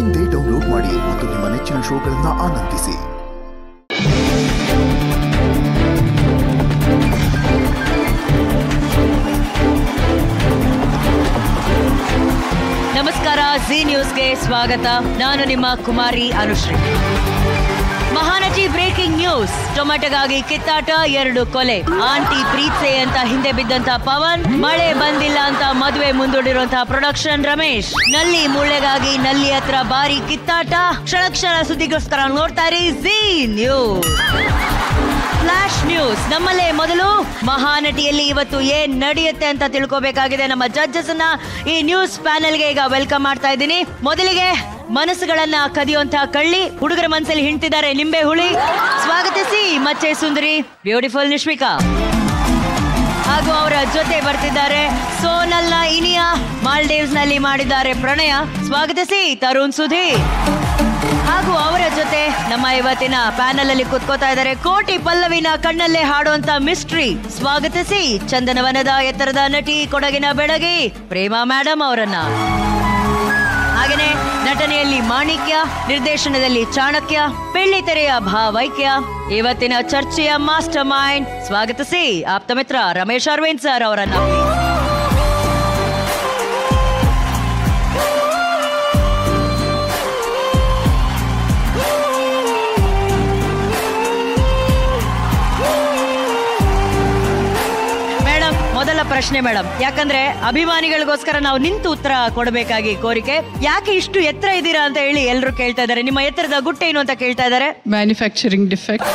ಇಂದೇ ಡೌನ್ಲೋಡ್ ಮಾಡಿ ಮತ್ತು ನಿಮ್ಮ ನೆಚ್ಚಿನ ಶೋಗಳನ್ನು ಆನಂದಿಸಿ. ನಮಸ್ಕಾರ, ಜಿ ನ್ಯೂಸ್ಗೆ ಸ್ವಾಗತ. ನಾನು ನಿಮ್ಮ ಕುಮಾರಿ ಅನುಶ್ರೀ. Mahanati breaking news. ಟೊಮೆಟೊಗಾಗಿ ಕಿತ್ತಾಟ, 2 ಕೊಲೆ. ಆಂಟಿ ಪ್ರೀತ್ಸೆ ಅಂತ ಹಿಂದೆ ಬಿದ್ದಂತ ಪವನ್, ಮಳೆ ಬಂದಿಲ್ಲ ಅಂತ ಮದುವೆ ಮುಂದೂಡಿರುವಂತಹ ಪ್ರೊಡಕ್ಷನ್ ರಮೇಶ್. ನಲ್ಲಿ ಮುಳ್ಳೆಗಾಗಿ ನಲ್ಲಿ ಹತ್ರ ಭಾರಿ ಕಿತ್ತಾಟ. ಕ್ಷಣ ಸುದ್ದಿಗೋಸ್ಕರ ನೋಡ್ತಾ ಇರಿ ಜಿ ನ್ಯೂಸ್. Flash news. ನಮ್ಮಲ್ಲೇ ಮೊದಲು ಮಹಾನಟಿಯಲ್ಲಿ ಇವತ್ತು ಏನ್ ನಡೆಯುತ್ತೆ ಅಂತ ತಿಳ್ಕೋಬೇಕಾಗಿದೆ. ನಮ್ಮ ಜಡ್ಜಸ್ ಅನ್ನ ಈ ನ್ಯೂಸ್ ಪ್ಯಾನೆಲ್ಗೆ ಈಗ ವೆಲ್ಕಮ್ ಮಾಡ್ತಾ ಇದ್ದೀನಿ. ಮೊದಲಿಗೆ ಮನಸ್ಸುಗಳನ್ನ ಕದಿಯುವಂತಹ ಕಳ್ಳಿ, ಹುಡುಗರ ಮನಸ್ಸಲ್ಲಿ ಹಿಂಡ್ತಿದ್ದಾರೆ ನಿಂಬೆ ಹುಳಿ. ಸ್ವಾಗತಿಸಿ ಮಚ್ಚೆ ಸುಂದರಿ ಬ್ಯೂಟಿಫುಲ್ ನಿಶ್ವಿಕಾ. ಹಾಗೂ ಅವರ ಜೊತೆ ಬರ್ತಿದ್ದಾರೆ ಸೋನಲ್ನ ಇನಿಯಾ, ಮಾಲ್ಡೀವ್ಸ್ ನಲ್ಲಿ ಮಾಡಿದ್ದಾರೆ ಪ್ರಣಯ. ಸ್ವಾಗತಿಸಿ ತರುಣ್ ಸುಧೀರ್. ಹಾಗೂ ಅವರ ಜೊತೆ ನಮ್ಮ ಇವತ್ತಿನ ಪ್ಯಾನಲ್ ಅಲ್ಲಿ ಕುತ್ಕೋತಾ ಇದ್ದಾರೆ ಕೋಟಿ ಪಲ್ಲವಿನ ಕಣ್ಣಲ್ಲೇ ಹಾಡುವಂತ ಮಿಸ್ಟ್ರಿ. ಸ್ವಾಗತಿಸಿ ಚಂದನವನದ ಎತ್ತರದ ನಟಿ, ಕೊಡಗಿನ ಬೆಡಗಿ ಪ್ರೇಮಾ ಮೇಡಮ್ ಅವರನ್ನ. ಹಾಗೇನೆ ನಟನೆಯಲ್ಲಿ ಮಾಣಿಕ್ಯ, ನಿರ್ದೇಶನದಲ್ಲಿ ಚಾಣಕ್ಯ, ಬೆಳ್ಳಿತೆರೆಯ ಭಾವೈಕ್ಯ, ಇವತ್ತಿನ ಚರ್ಚೆಯ ಮಾಸ್ಟರ್ ಮೈಂಡ್. ಸ್ವಾಗತಿಸಿ ಆಪ್ತ ಮಿತ್ರ ರಮೇಶ್ ಅರವಿಂದ್ ಸರ್ ಅವರನ್ನ. ಮೊದಲ ಪ್ರಶ್ನೆ ಮೇಡಮ್, ಯಾಕಂದ್ರೆ ಅಭಿಮಾನಿಗಳಿಗೋಸ್ಕರ ನಾವು ನಿಂತು ಉತ್ತರ ಕೊಡಬೇಕಾಗಿ ಕೋರಿಕೆ. ಯಾಕೆ ಇಷ್ಟು ಎತ್ತರ ಇದ್ದೀರಾ ಅಂತ ಹೇಳಿ ಎಲ್ಲರೂ ಕೇಳ್ತಾ ಇದ್ದಾರೆ. ನಿಮ್ಮ ಎತ್ತರದ ಗುಟ್ಟೆ ಏನು ಅಂತ ಕೇಳ್ತಾ ಇದ್ದಾರೆ. Manufacturing defect.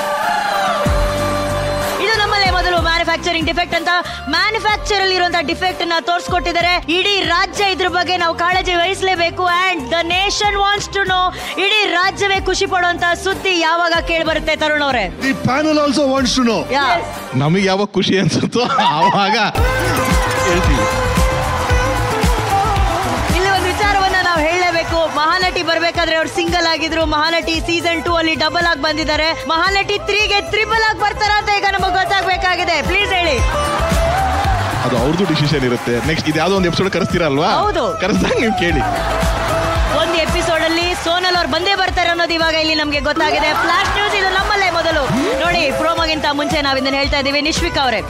ಇದು ನಮ್ಮಲ್ಲೇ ಮೊದಲು ಮ್ಯಾನುಫ್ಯಾಕ್ಚರಿಂಗ್ ಡಿಫೆಕ್ಟ್ ಅಂತ ಮ್ಯಾನುಫ್ಯಾಕ್ಚರ್ ಅಲ್ಲಿ ಇರುವಂತಹ ಡಿಫೆಕ್ಟ್ ನ ತೋರಿಸ್ಕೊಟ್ಟಿದ್ದಾರೆ. ಇಡೀ ರಾಜ್ಯ ಇದ್ರ ಬಗ್ಗೆ ನಾವು ಕಾಳಜಿ ವಹಿಸಲೇಬೇಕು. And the nation wants to know. ಇಡೀ ರಾಜ್ಯವೇ ಖುಷಿ ಪಡುವಂತ ಸುದ್ದಿ ಯಾವಾಗ ಕೇಳಿ ಬರುತ್ತೆ ತರುಣ್ ಅವರೇ? The panel also wants to know. ನಮಗೆ ಯಾವಾಗ ಖುಷಿ ಅನ್ಸುತ್ತೋ ಆವಾಗ ಹೇಳ್ತೀವಿ. ಇಲ್ಲಿ ಒಂದು ವಿಚಾರವನ್ನ ನಾವು ಹೇಳಲೇಬೇಕು. ಮಹಾನಟಿ ಬರ್ಬೇಕಾದ್ರೆ ಅವ್ರು ಸಿಂಗಲ್ ಆಗಿದ್ರು. ಮಹಾನಟಿ ಸೀಸನ್ 2 ಅಲ್ಲಿ ಡಬಲ್ ಆಗಿ ಬಂದಿದ್ದಾರೆ. ಮಹಾನಟಿ 3ಗೆ ಟ್ರಿಬಲ್ ಆಗಿ ಬರ್ತಾರ ಅಂತ ಈಗ ನಮಗೆ ಗೊತ್ತಾಗಬೇಕಾಗಿದೆ. ಪ್ಲೀಸ್ ಹೇಳಿ. ಅದು ಅವ್ರದ್ದು ಡಿಸಿಷನ್ ಇರುತ್ತೆ. ನೆಕ್ಸ್ಟ್ ಇದು ಯಾವ್ದೋ ಒಂದು ಎಪಿಸೋಡ್ ಕರೆಸ್ತೀರಲ್ವಾ? ಹೌದು, ಕರೆಸ್ದಾಗ ನೀವು ಕೇಳಿ. ಒಂದು ಎಪಿಸೋಡ್ ಅಲ್ಲಿ ಸೋನಲ್ ಅವ್ರು ಬಂದೇ ಬರ್ತಾರೆ ಅನ್ನೋದು ಇವಾಗ ಇಲ್ಲಿ ನಮ್ಗೆ ಗೊತ್ತಾಗಿದೆ. ಫ್ಲಾಶ್ ನ್ಯೂಸ್ ಇದು ನಮ್ಮಲ್ಲೇ ಮೊದಲು. ನೋಡಿ, ಪ್ರೋಮೋಗಿಂತ ಮುಂಚೆ ನಾವ್ ಇದನ್ನ ಹೇಳ್ತಾ ಇದೀವಿ. ನಿಶ್ವಿಕಾ ಅವರೇ,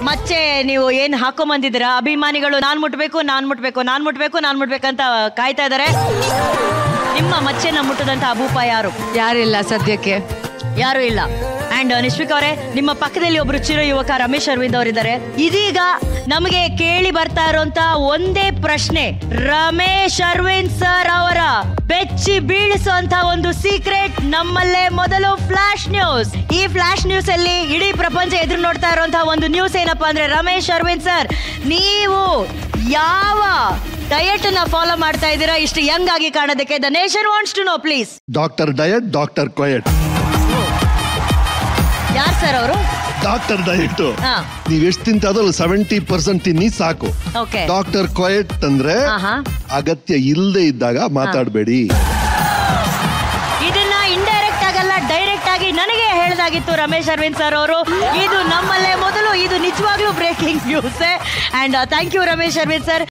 ಮತ್ತೆ ನೀವು ಏನ್ ಹಾಕೊಂಡ್ ಬಂದಿದ್ದೀರಾ? ಅಭಿಮಾನಿಗಳು ನಾನ್ ಮುಟ್ಬೇಕಂತ ಕಾಯ್ತಾ ಇದಾರೆ. ನಿಮ್ಮ ಮಚ್ಚೆನ ಮುಟ್ಟದಂತ ಅಭೂಪ ಯಾರಿಲ್ಲ ಸದ್ಯಕ್ಕೆ, ಯಾರು ಇಲ್ಲ. ಅಂಡ್ ನಿಶ್ವಿಕಾ ಅವರೇ, ನಿಮ್ಮ ಪಕ್ಕದಲ್ಲಿ ಒಬ್ರು ಚಿರ ಯುವಕ ರಮೇಶ್ ಅರವಿಂದ್ ಅವರಿದ್ದಾರೆ. ಇದೀಗ ನಮಗೆ ಕೇಳಿ ಬರ್ತಾ ಇರುವಂತ ಒಂದೇ ಪ್ರಶ್ನೆ, ರಮೇಶ್ ಅರವಿಂದ್ ಸರ್ ಅವರ ಬೆಚ್ಚಿ ಬೀಳಿಸುವಂತ ಒಂದು ಸೀಕ್ರೆಟ್ ನಮ್ಮಲ್ಲೇ ಮೊದಲು ಫ್ಲಾಶ್ ನ್ಯೂಸ್. ಈ ಫ್ಲಾಶ್ ನ್ಯೂಸ್ ಅಲ್ಲಿ ಇಡೀ ಪ್ರಪಂಚ ಎದುರು ನೋಡ್ತಾ ಇರುವಂತಹ ಒಂದು ನ್ಯೂಸ್ ಏನಪ್ಪಾ ಅಂದ್ರೆ, ರಮೇಶ್ ಅರವಿಂದ್ ಸರ್, ನೀವು ಯಾವ ಡಯಟ್ ನ ಫಾಲೋ ಮಾಡ್ತಾ ಇದ್ದೀರಾ ಇಷ್ಟು ಯಂಗ್ ಆಗಿ ಕಾಣೋದಕ್ಕೆ? The nation wants to know please. Doctor diet, doctor quiet. ಯಾರು ಸರ್ ಅವರು? ಡಾಕ್ಟರ್ ಡಯಟ್ ನೀವ್ ಎಷ್ಟು ತಿಂತಾದ್ರೂ 70% ತಿನ್ನಿ ಸಾಕು. ಡಾಕ್ಟರ್ ಕ್ವಯಟ್ ಅಂದ್ರೆ ಅಗತ್ಯ ಇಲ್ಲದೆ ಇದ್ದಾಗ ಮಾತಾಡಬೇಡಿ. ಇದನ್ನ ಇಂಡೈರೆಕ್ಟ್ ಆಗಲ್ಲ, ಡೈರೆಕ್ಟ್ ಆಗಿ ನನಗೆ ಹೇಳದಾಗಿತ್ತು ರಮೇಶ್ ಅರವಿಂದ್ ಸರ್ ಅವರು. ಇದು ನಮ್ಮಲ್ಲೇ ಮೊದಲು, ಇದು ನಿಜವಾಗ್ಲೂ breaking news. And thank you Ramesh Aravind sir.